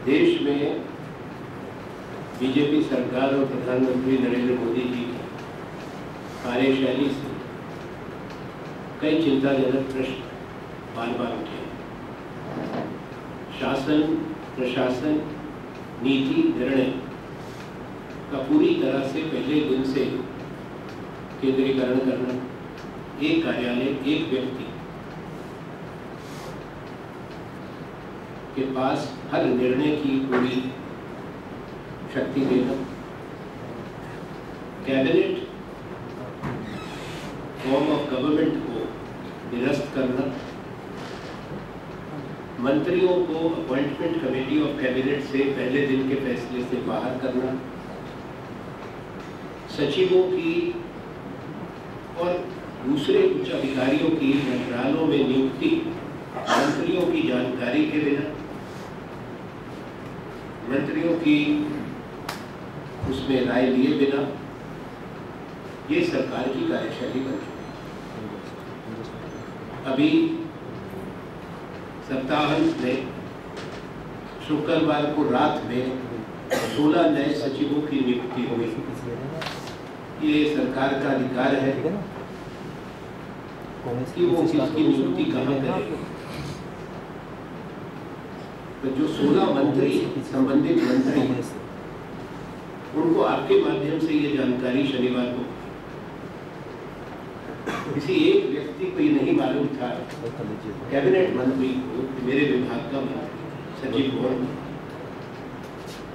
देश में बीजेपी सरकार और प्रधानमंत्री नरेंद्र मोदी जी की कार्यशैली से कई चिंताजनक प्रश्न बार बार उठे। शासन, प्रशासन, नीति, निर्णय का पूरी तरह से पहले दिन से केंद्रीकरण करना, एक कार्यालय, एक व्यक्ति के पास हर निर्णय की पूरी शक्ति देना, कैबिनेट फॉर्म ऑफ गवर्नमेंट को निरस्त करना, मंत्रियों को अपॉइंटमेंट कमेटी ऑफ कैबिनेट से पहले दिन के फैसले से बाहर करना, सचिवों की और दूसरे उच्च अधिकारियों की मंत्रालयों में नियुक्ति मंत्रियों की जानकारी के बिना, मंत्रियों की उसमें राय लिए बिना, ये सरकार की कार्यशैली बन चुकी है। अभी सप्ताहांत में शुक्रवार को रात में 16 नए सचिवों की नियुक्ति हुई। ये सरकार का अधिकार है कि वो किसकी नियुक्ति कहाँ करे। तो जो 16 मंत्री, संबंधित मंत्री, उनको आपके माध्यम से ये जानकारी शनिवार को किसी एक व्यक्ति को ये नहीं मालूम था, कैबिनेट मंत्री को, मेरे विभाग का मंत्री सचिव हो,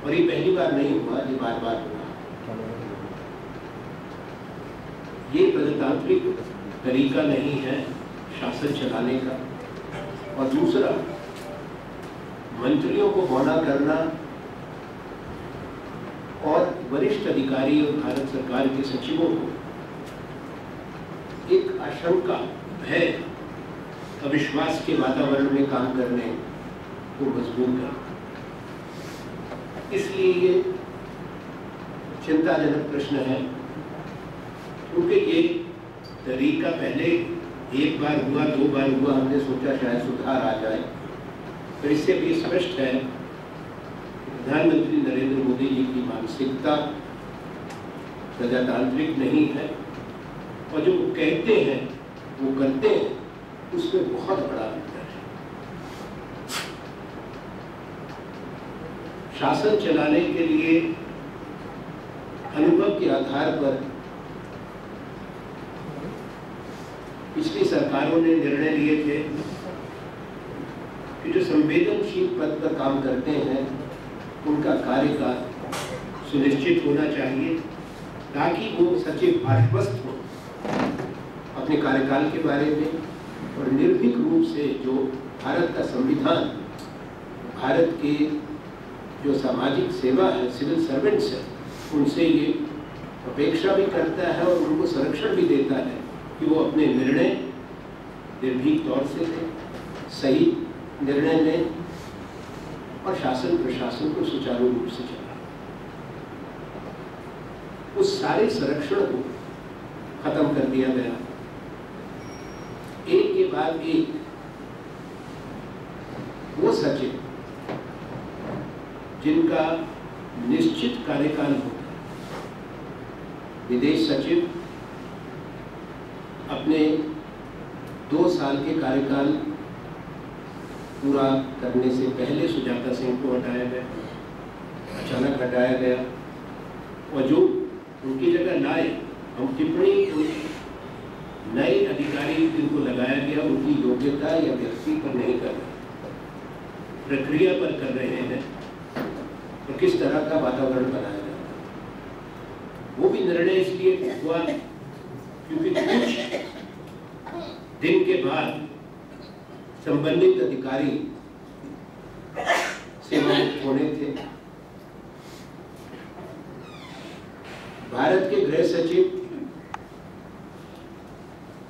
और ये पहली बार नहीं हुआ, ये बार बार हुआ। ये प्रजातांत्रिक तरीका नहीं है शासन चलाने का। और दूसरा, मंत्रियों को मौना करना और वरिष्ठ अधिकारी और भारत सरकार के सचिवों को एक आशंका, भय, अविश्वास के वातावरण में काम करने को मजबूर करना। इसलिए ये चिंताजनक प्रश्न है, क्योंकि ये तरीका पहले एक बार हुआ, 2 बार हुआ, हमने सोचा शायद सुधार आ जाए। तो इससे भी स्पष्ट है प्रधानमंत्री नरेंद्र मोदी जी की मानसिकता प्रजातांत्रिक नहीं है, और जो वो कहते हैं वो करते हैं, उसमें बहुत बड़ा अंतर है। शासन चलाने के लिए अनुभव के आधार पर पिछली सरकारों ने निर्णय लिए थे कि जो संवेदनशील पद पर काम करते हैं उनका कार्यकाल सुनिश्चित होना चाहिए, ताकि वो सचिव आश्वस्त हो अपने कार्यकाल के बारे में, और निर्भीक रूप से जो भारत का संविधान, भारत के जो सामाजिक सेवा है, सिविल सर्वेंट्स है, उनसे ये अपेक्षा भी करता है और उनको संरक्षण भी देता है कि वो अपने निर्णय निर्भीक तौर से लें, सही निर्णय लें और शासन प्रशासन को सुचारू रूप से चलाएं। उस सारे संरक्षण को खत्म कर दिया गया। एक के बाद एक वो सचिव जिनका निश्चित कार्यकाल होता है, विदेश सचिव अपने 2 साल के कार्यकाल पूरा करने से पहले सुजाता सिंह को हटाया गया, अचानक हटाया गया, और जो उनकी जगह लाए, हम टिप्पणी नए अधिकारी जिनको लगाया गया उनकी योग्यता या व्यक्ति पर नहीं कर रहे, प्रक्रिया पर कर रहे हैं, और किस तरह का वातावरण बनाया जाता है। वो भी निर्णय इसलिए हुआ क्योंकि कुछ दिन के बाद संबंधित अधिकारी सेवामुक्त होने थे। भारत के गृह सचिव,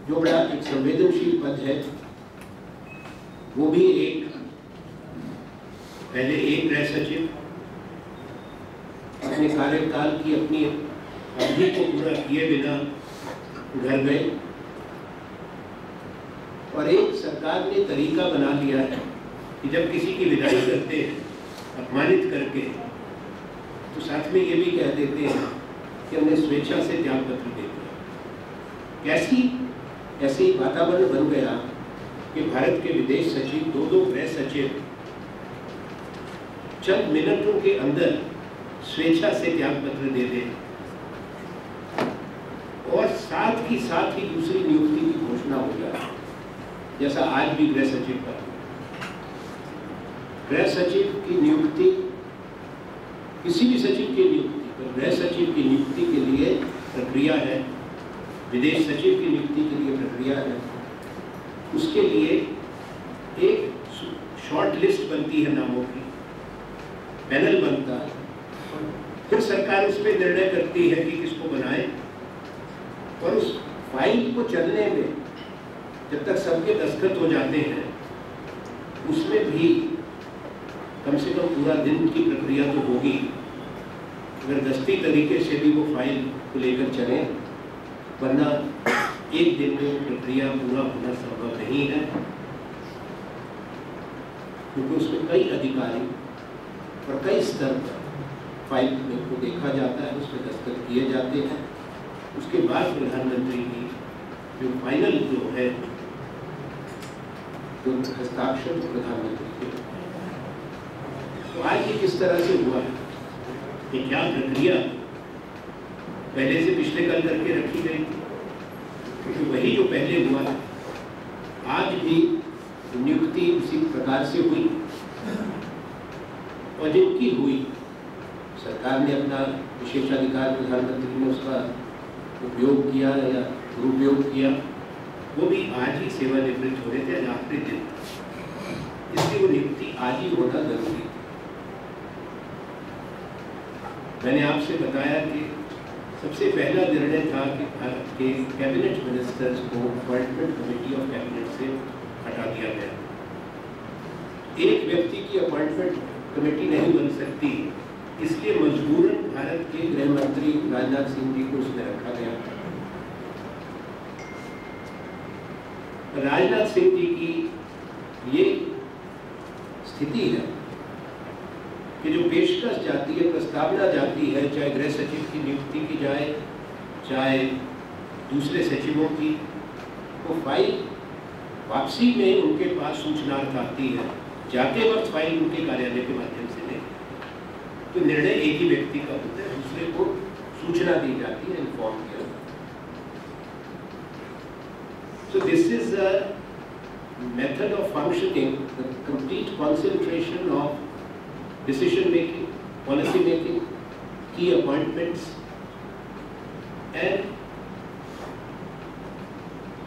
जो बड़ा एक संवेदनशील पद है, वो भी पहले एक गृह सचिव अपने कार्यकाल की अपनी अवधि को पूरा किए बिना घर गए, और एक सरकार ने तरीका बना लिया है कि जब किसी की विदाई करते हैं अपमानित करके तो साथ में ये भी कह देते हैं कि हमने स्वेच्छा से त्याग पत्र दे दिया। ऐसी वातावरण बन गया कि भारत के विदेश सचिव, दो गृह सचिव चंद मिनटों के अंदर स्वेच्छा से त्याग पत्र दे दें और साथ ही दूसरी नियुक्ति की घोषणा हो जाए, जैसा आज भी गृह सचिव का। गृह सचिव की नियुक्ति, किसी भी सचिव की नियुक्ति पर गृह सचिव की नियुक्ति के लिए प्रक्रिया है, विदेश सचिव की नियुक्ति के लिए प्रक्रिया है। उसके लिए एक शॉर्ट लिस्ट बनती है नामों की, पैनल बनता है, फिर सरकार उस पर निर्णय करती है कि किसको बनाए, और उस फाइल को चलने में जब तक सबके दस्तखत हो जाते हैं उसमें भी कम से कम पूरा दिन की प्रक्रिया तो होगी। अगर दस्ती तरीके से भी वो फाइल को लेकर चलें, वरना एक दिन में प्रक्रिया पूरा होना संभव नहीं है, क्योंकि उसमें कई अधिकारी और कई स्तर पर फाइल को देखा जाता है, उसमें दस्तखत किए जाते हैं। उसके बाद प्रधानमंत्री की जो फाइनल जो है तो हस्ताक्षर तो प्रधानमंत्री के। तो आज ये किस तरह से हुआ है कि क्या प्रक्रिया पहले से पिछले कल करके रखी गई थी, क्योंकि वही जो पहले हुआ है आज भी नियुक्ति उसी प्रकार से हुई, और जिनकी हुई सरकार ने अपना विशेषाधिकार, प्रधानमंत्री ने उसका उपयोग किया या दुरुपयोग किया, वो भी आज ही सेवानिवृत्त हो रहे थे, आज आखिरी दिन, इसलिए वो नियुक्ति आज ही होना जरूरी थी। मैंने आपसे बताया कि सबसे पहला निर्णय था कि भारत के कैबिनेट मिनिस्टर्स को अपॉइंटमेंट कमेटी ऑफ कैबिनेट से हटा दिया गया। एक व्यक्ति की अपॉइंटमेंट कमेटी नहीं बन सकती, इसलिए मजबूरन भारत के गृह मंत्री राजनाथ सिंह जी को उसमें रखा गया। राजनाथ सिंह जी की ये स्थिति है कि जो पेशकश जाती है, प्रस्तावना जाती है, चाहे गृह सचिव की नियुक्ति की जाए, चाहे दूसरे सचिवों की, वो फाइल वापसी में उनके पास सूचनार्थ आती है, जाते वक्त फाइल उनके कार्यालय के माध्यम से नहीं, तो निर्णय एक ही व्यक्ति का होता है, दूसरे को सूचना दी जाती है, इन्फॉर्म किया जाता है। So this is a method of functioning, the complete concentration of decision making, policy making, key appointments, and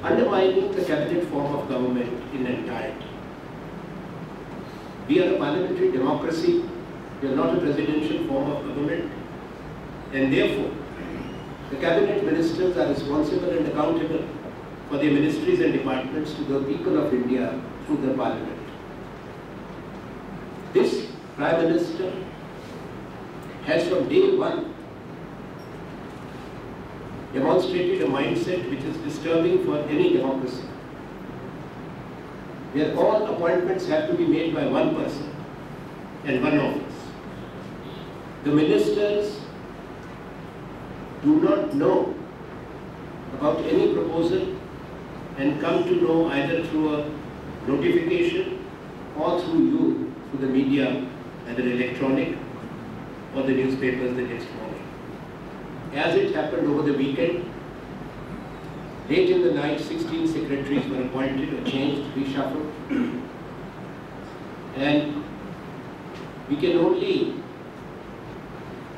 undermining the cabinet form of government in entirety. We are a parliamentary democracy, we are not a presidential form of government, and therefore the cabinet ministers are responsible and accountable for their ministries and departments to the people of India through the parliament. This Prime Minister has from day one demonstrated a mindset which is disturbing for any democracy, where all appointments have to be made by one person and one office. The ministers do not know about any proposal and come to know either through a notification or through you, through the media, either electronic or the newspapers the next morning. As it happened over the weekend, late in the night, 16 secretaries were appointed or changed, reshuffled, and we can only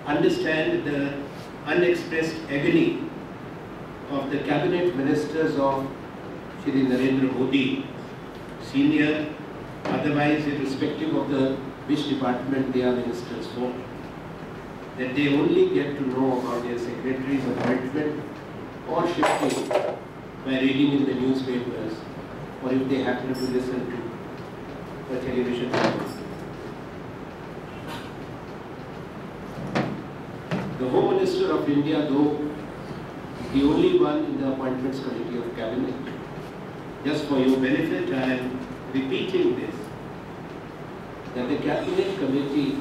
understand the unexpressed agony of the cabinet ministers of Shri Narendra Modi, senior, otherwise irrespective of which department they are ministers for, that they only get to know about their secretary's appointment or shifting by reading in the newspapers, or if they happen to listen to a television channel. The Home Minister of India, though the only one in the Appointments Committee of Cabinet, just for your benefit, I am repeating this, that the Cabinet Committee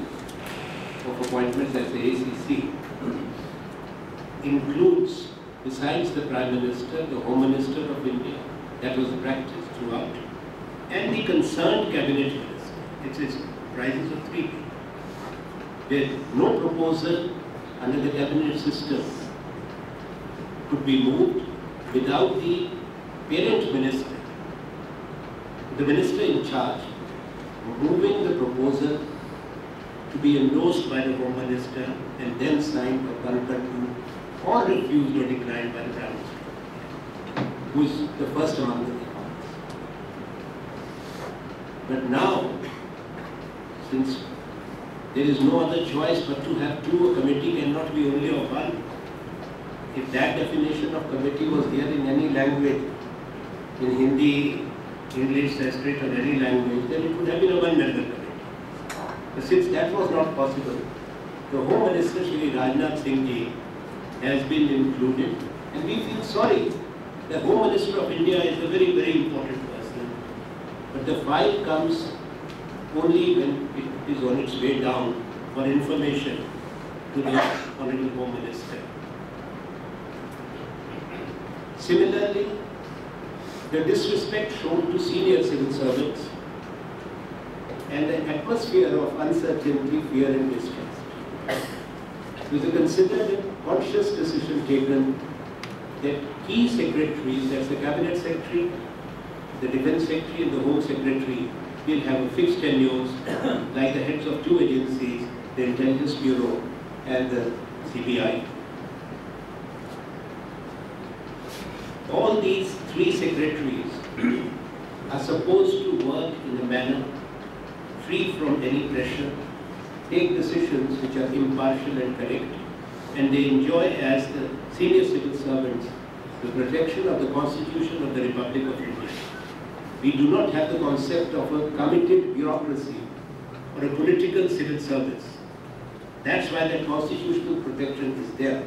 of Appointments as the ACC includes, besides the Prime Minister, the Home Minister of India, that was the practice throughout, and the concerned Cabinet Minister. It comprises of 3 people. Where no proposal under the Cabinet system could be moved without the parent minister, the minister in charge, moving the proposal to be endorsed by the Home Minister and then signed or concurred to or refused or declined by the Prime Minister, who is the first among the reformers. But now, since there is no other choice but to have 2, a committee cannot be only of 1. If that definition of committee was here in any language, in Hindi, English, Sanskrit or any language, then it would have been a one-member committee. But since that was not possible, the Home Minister Shri Rajnath Singh Ji has been included, and we feel sorry. The Home Minister of India is a very, very important person, but the file comes only when it is on its way down for information to the Honorable Home Minister. Similarly, the disrespect shown to senior civil servants and the atmosphere of uncertainty, fear and distrust. It was a considered and conscious decision taken that key secretaries, that's the Cabinet Secretary, the Defence Secretary and the Home Secretary, will have a fixed tenures like the heads of 2 agencies, the Intelligence Bureau and the CBI. All these 3 secretaries are supposed to work in a manner free from any pressure, take decisions which are impartial and correct, and they enjoy as the senior civil servants the protection of the Constitution of the Republic of India. We do not have the concept of a committed bureaucracy or a political civil service. That's why that constitutional protection is there.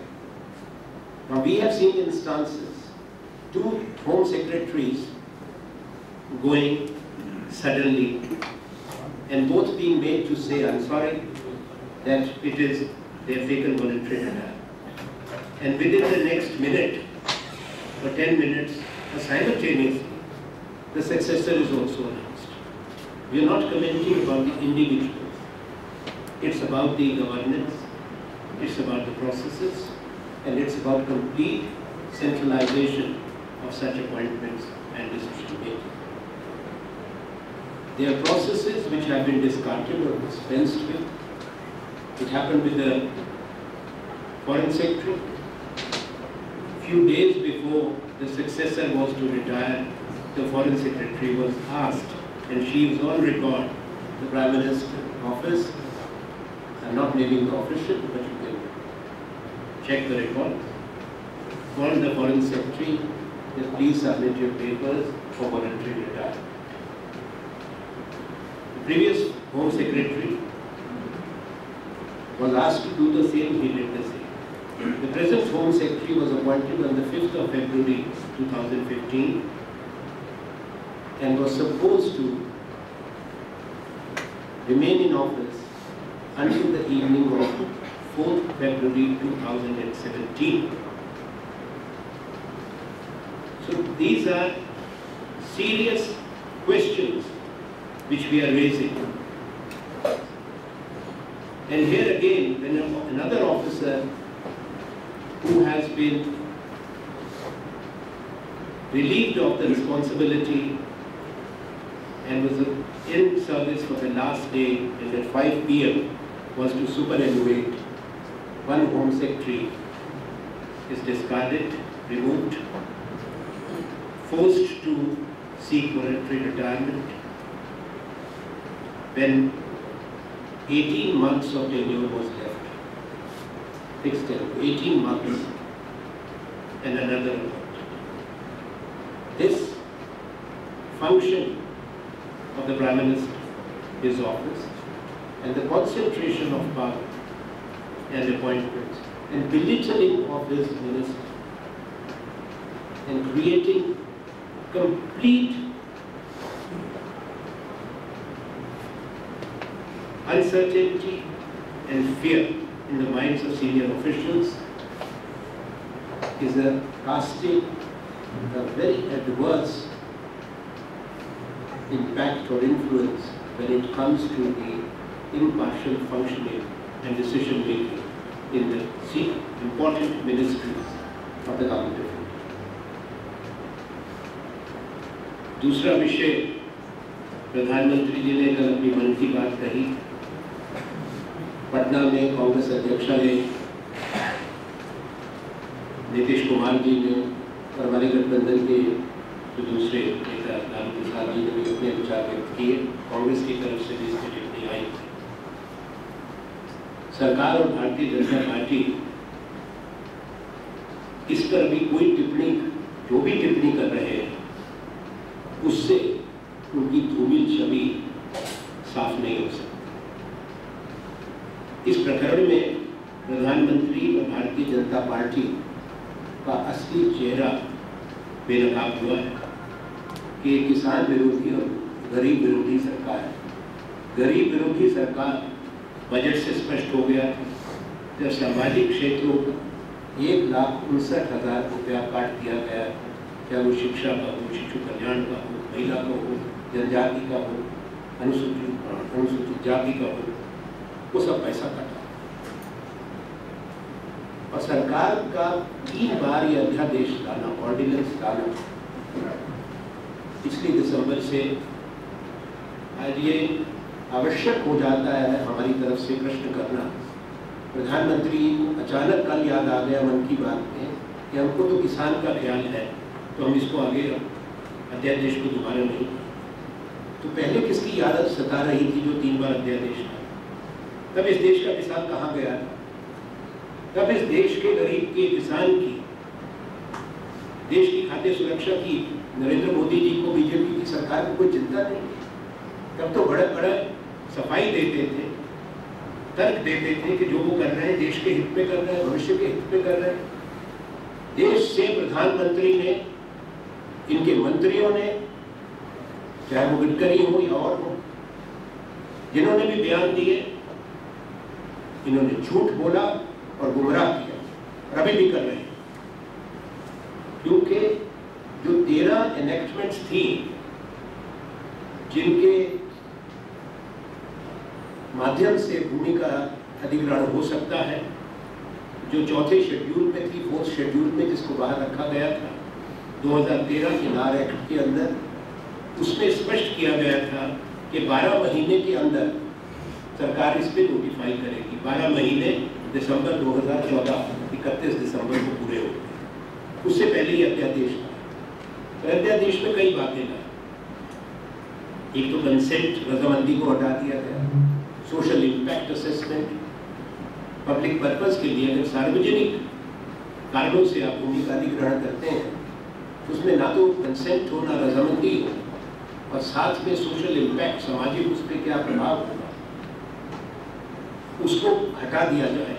Now we have seen instances, 2 Home Secretaries going suddenly and both being made to say, I'm sorry, that they have taken voluntary retirement. And within the next minute or 10 minutes, simultaneously, the successor is also announced. We are not commenting about the individuals. It's about the governance, it's about the processes, and it's about complete centralization of such appointments and decision making. There are processes which have been discarded or dispensed with. It happened with the Foreign Secretary. Few days before the successor was to retire, the Foreign Secretary was asked, and she was on record, the Prime Minister's office. I'm not naming the official, but you can check the record. Called the Foreign Secretary, that please submit your papers for voluntary retirement. The previous Home Secretary was asked to do the same, he did the same. The present Home Secretary was appointed on the 5th of February 2015 and was supposed to remain in office until the evening of 4th February 2017. So these are serious questions which we are raising. And here again, when another officer who has been relieved of the responsibility and was in service for the last day, and at 5 p.m. was to superannuate, one Home Secretary is discarded, removed, forced to seek voluntary retirement when 18 months of tenure was left. Fixed tenure, 18 months and another appointment. This function of the Prime Minister, his office, and the concentration of power and appointments and belittling of his minister and creating complete uncertainty and fear in the minds of senior officials is casting a very adverse impact or influence when it comes to the impartial functioning and decision making in the important ministries of the government of India. दूसरा विषय, प्रधानमंत्री जी ने कल अपनी मन की बात कही। पटना में कांग्रेस अध्यक्षालय नीतीश कुमार जी ने और हमारे गठबंधन के जो दूसरे नेता लालू प्रसाद जी ने भी अपने विचार व्यक्त किए। कांग्रेस की तरफ से भी इसमें टिप्पणी आई थी। सरकार और भारतीय जनता पार्टी इस पर अभी कोई टिप्पणी, जो भी टिप्पणी कर रहे हैं उससे उनकी धूमिल छवि साफ नहीं हो सकती। इस प्रकरण में प्रधानमंत्री और भारतीय जनता पार्टी का असली चेहरा बेनकाब हुआ है कि किसान विरोधी और गरीब विरोधी सरकार है। गरीब विरोधी सरकार बजट से स्पष्ट हो गया था जब सामाजिक क्षेत्रों को 1,59,000 रुपया काट दिया गया, चाहे वो शिक्षा का हो, शिशु कल्याण का हो, महिला का हो, जनजाति का हो, अनुसूचित जाति का हो, वो सब पैसा कटा। और सरकार का 3 बार ये अध्यादेश लाना, ऑर्डिनेंस लाना, पिछली दिसंबर से आज ये आवश्यक हो जाता है हमारी तरफ से प्रश्न करना। प्रधानमंत्री को अचानक कल याद आ गया मन की बात में कि हमको तो किसान का ख्याल है, तो हम इसको आगे अध्यादेश को दोबारा नहीं। तो पहले किसकी आदत सता रही थी जो 3 बार अध्यादेश था? तब इस देश का किसान कहाँ गया था? तब इस देश के गरीब के किसान की, देश की खाद्य सुरक्षा की नरेंद्र मोदी जी को, बीजेपी की सरकार को कोई चिंता नहीं। तब तो बड़ा बड़ा सफाई देते थे, तर्क देते थे कि जो वो कर रहे हैं देश के हित में कर रहे हैं, भविष्य के हित में कर रहे हैं। देश से प्रधानमंत्री ने, इनके मंत्रियों ने, चाहे वो गडकरी हो या और हो, जिन्होंने भी बयान दिए, इन्होंने झूठ बोला और गुमराह किया और अभी भी कर रहे हैं। क्योंकि जो 13 एनेक्टमेंट्स थी जिनके माध्यम से भूमि का अधिग्रहण हो सकता है, जो चौथे शेड्यूल में थी, 4th शेड्यूल में, जिसको बाहर रखा गया था 2013 के लार एक्ट के अंदर, उसमें स्पष्ट किया गया था कि 12 महीने के अंदर सरकार इस पे नोटिफाई करेगी। 12 महीने दिसंबर 2014, 31 दिसंबर को पूरे हो गए। उससे पहले ही अध्यादेश था। तो अध्यादेश में कई बातें लाई। एक तो कंसेंट, रजामंदी को हटा दिया गया। Social impact assessment, public purpose के लिए अगर सार्वजनिक कारणों से आप भूमि का अधिग्रहण करते हैं तो उसमें ना तो कंसेंट हो, ना रजामंदी हो, और साथ में सोशल इम्पैक्ट, सामाजिक उस पर क्या प्रभाव होगा, उसको हटा दिया जाए।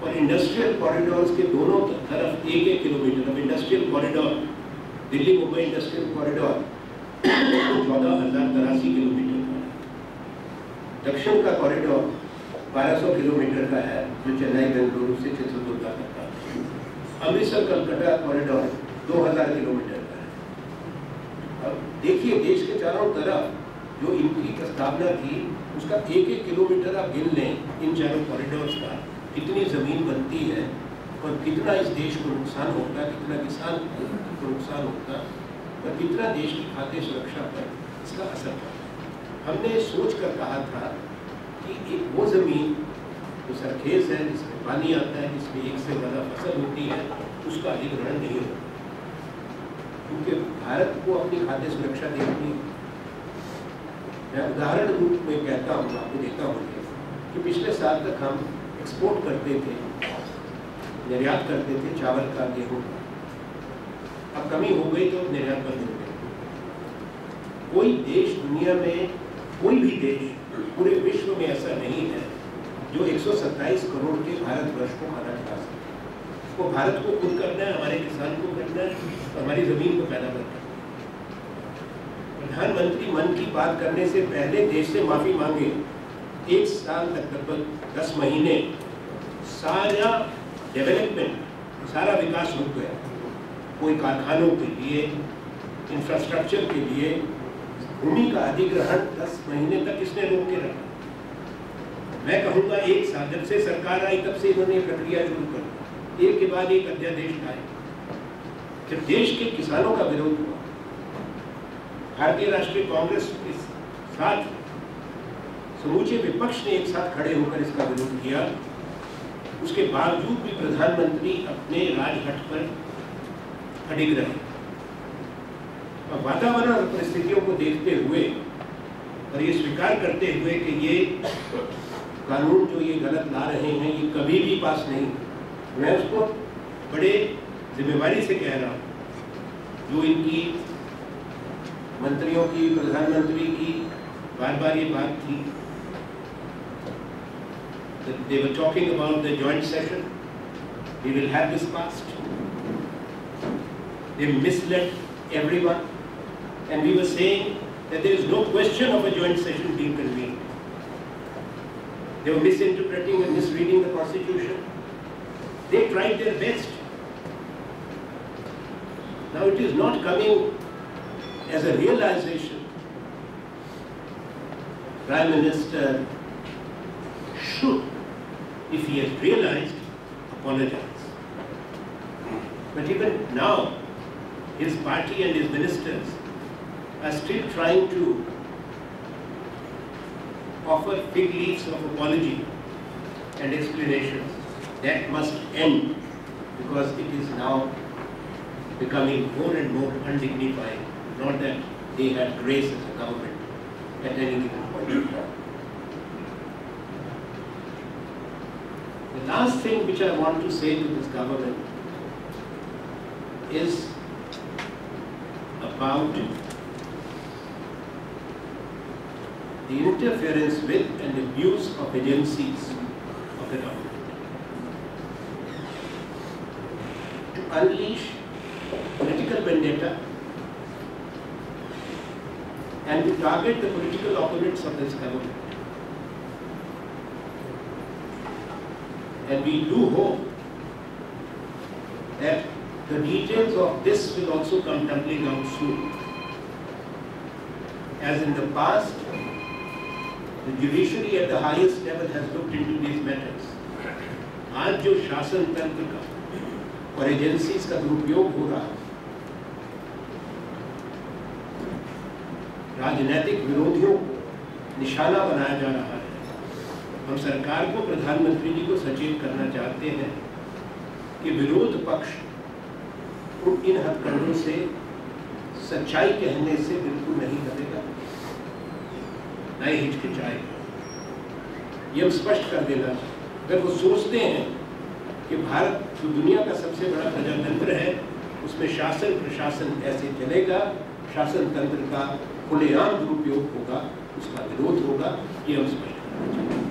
और इंडस्ट्रियल कॉरिडोर्स के दोनों तरफ 1-1 किलोमीटर, अब industrial corridor, Delhi Mumbai industrial corridor 14,083 kilometre का है। दक्षिण का कॉरिडोर 1200 किलोमीटर का है, जो चेन्नई बेंगलुरु से चित्रदुर्गा तक का है। अमृतसर कलकत्ता कॉरिडोर 2000 किलोमीटर का है। अब देखिए, देश के चारों तरफ जो इनकी प्रस्तावना थी, उसका 1-1 किलोमीटर आप गिन लें इन चारों कॉरिडोर्स का, कितनी ज़मीन बनती है और कितना इस देश को नुकसान होता, कितना किसान को नुकसान होता और कितना देश की खाद्य सुरक्षा पर इसका असर पड़ता। हमने सोच कर कहा था कि एक वो ज़मीन जो सरखेज है, जिसमें पानी आता है, जिसमें एक से ज़्यादा फसल होती है, उसका अधिग्रहण नहीं होता, क्योंकि भारत को अपनी खाद्य सुरक्षा देखनी। मैं उदाहरण रूप में कहता हूँ, आपको देता हूँ कि पिछले साल तक हम एक्सपोर्ट करते थे, निर्यात करते थे चावल का, गेहूँ का। अब कमी हो गई तो निर्यात बंद हो गई। कोई देश दुनिया में, कोई भी देश पूरे विश्व में ऐसा नहीं है जो 127 करोड़ के भारतवर्ष को खाना खिला सके। वो भारत को खुद करना है, हमारे किसान को करना है, हमारी जमीन को पैदा करना है। प्रधानमंत्री मन की बात करने से पहले देश से माफी मांगे 1 साल तक, लगभग 10 महीने सारा डेवलपमेंट, सारा विकास रुक गया। कोई कारखानों के लिए, इंफ्रास्ट्रक्चर के लिए भूमि का अधिग्रहण 10 महीने तक इसने रोक के रखा। मैं कहूँगा 1 साल, जब से सरकार आई तब से इन्होंने प्रक्रिया शुरू कर दी, एक के बाद एक अध्यादेश लाए। जब देश के किसानों का विरोध हुआ, भारतीय राष्ट्रीय कांग्रेस के साथ समूचे विपक्ष ने एक साथ खड़े होकर इसका विरोध किया, उसके बावजूद भी प्रधानमंत्री अपने राजघाट पर अडिग रहे। और वातावरण और परिस्थितियों को देखते हुए और ये स्वीकार करते हुए कि ये कानून जो ये गलत ला रहे हैं ये कभी भी पास नहीं, मैं उसको बड़े जिम्मेवारी से कह रहा हूँ। जो इनकी मंत्रियों की, प्रधानमंत्री की बार बार ये बात थी, they were talking about the joint session, we will have this passed. They misled everyone, and we were saying that there is no question of a joint session being convened. They were misinterpreting and misreading the Constitution. They tried their best. Now it is not coming as a realization. Prime Minister should, if he has realized, apologize. But even now, his party and his ministers are still trying to offer fig leaves of apology and explanations. That must end, because it is now becoming more and more undignified. Not that they had grace as a government at any given point in time. The last thing which I want to say to this government is about the interference with and abuse of agencies of the government to unleash political vendetta and to target the political opponents of this government. And we do hope that the details of this will also come tumbling out soon. As in the past, the judiciary at the highest level has looked into these matters. आज जो शासन तंत्र का और agencies का दुरुपयोग हो रहा है, राजनीतिक विरोधियों को निशाना बनाया जा रहा है, हम सरकार को, प्रधानमंत्री जी को सचेत करना चाहते हैं कि विरोध पक्ष इन हथकंडों से, सच्चाई कहने से बिल्कुल नहीं डरेगा, न ही हिचकिचाएगा। ये हम स्पष्ट कर देना। अगर वो सोचते हैं कि भारत जो दुनिया का सबसे बड़ा प्रजातंत्र है, उसमें शासन प्रशासन ऐसे चलेगा, शासन तंत्र का खुलेआम दुरुपयोग होगा, उसका विरोध होगा, ये हम स्पष्ट करना चाहते हैं।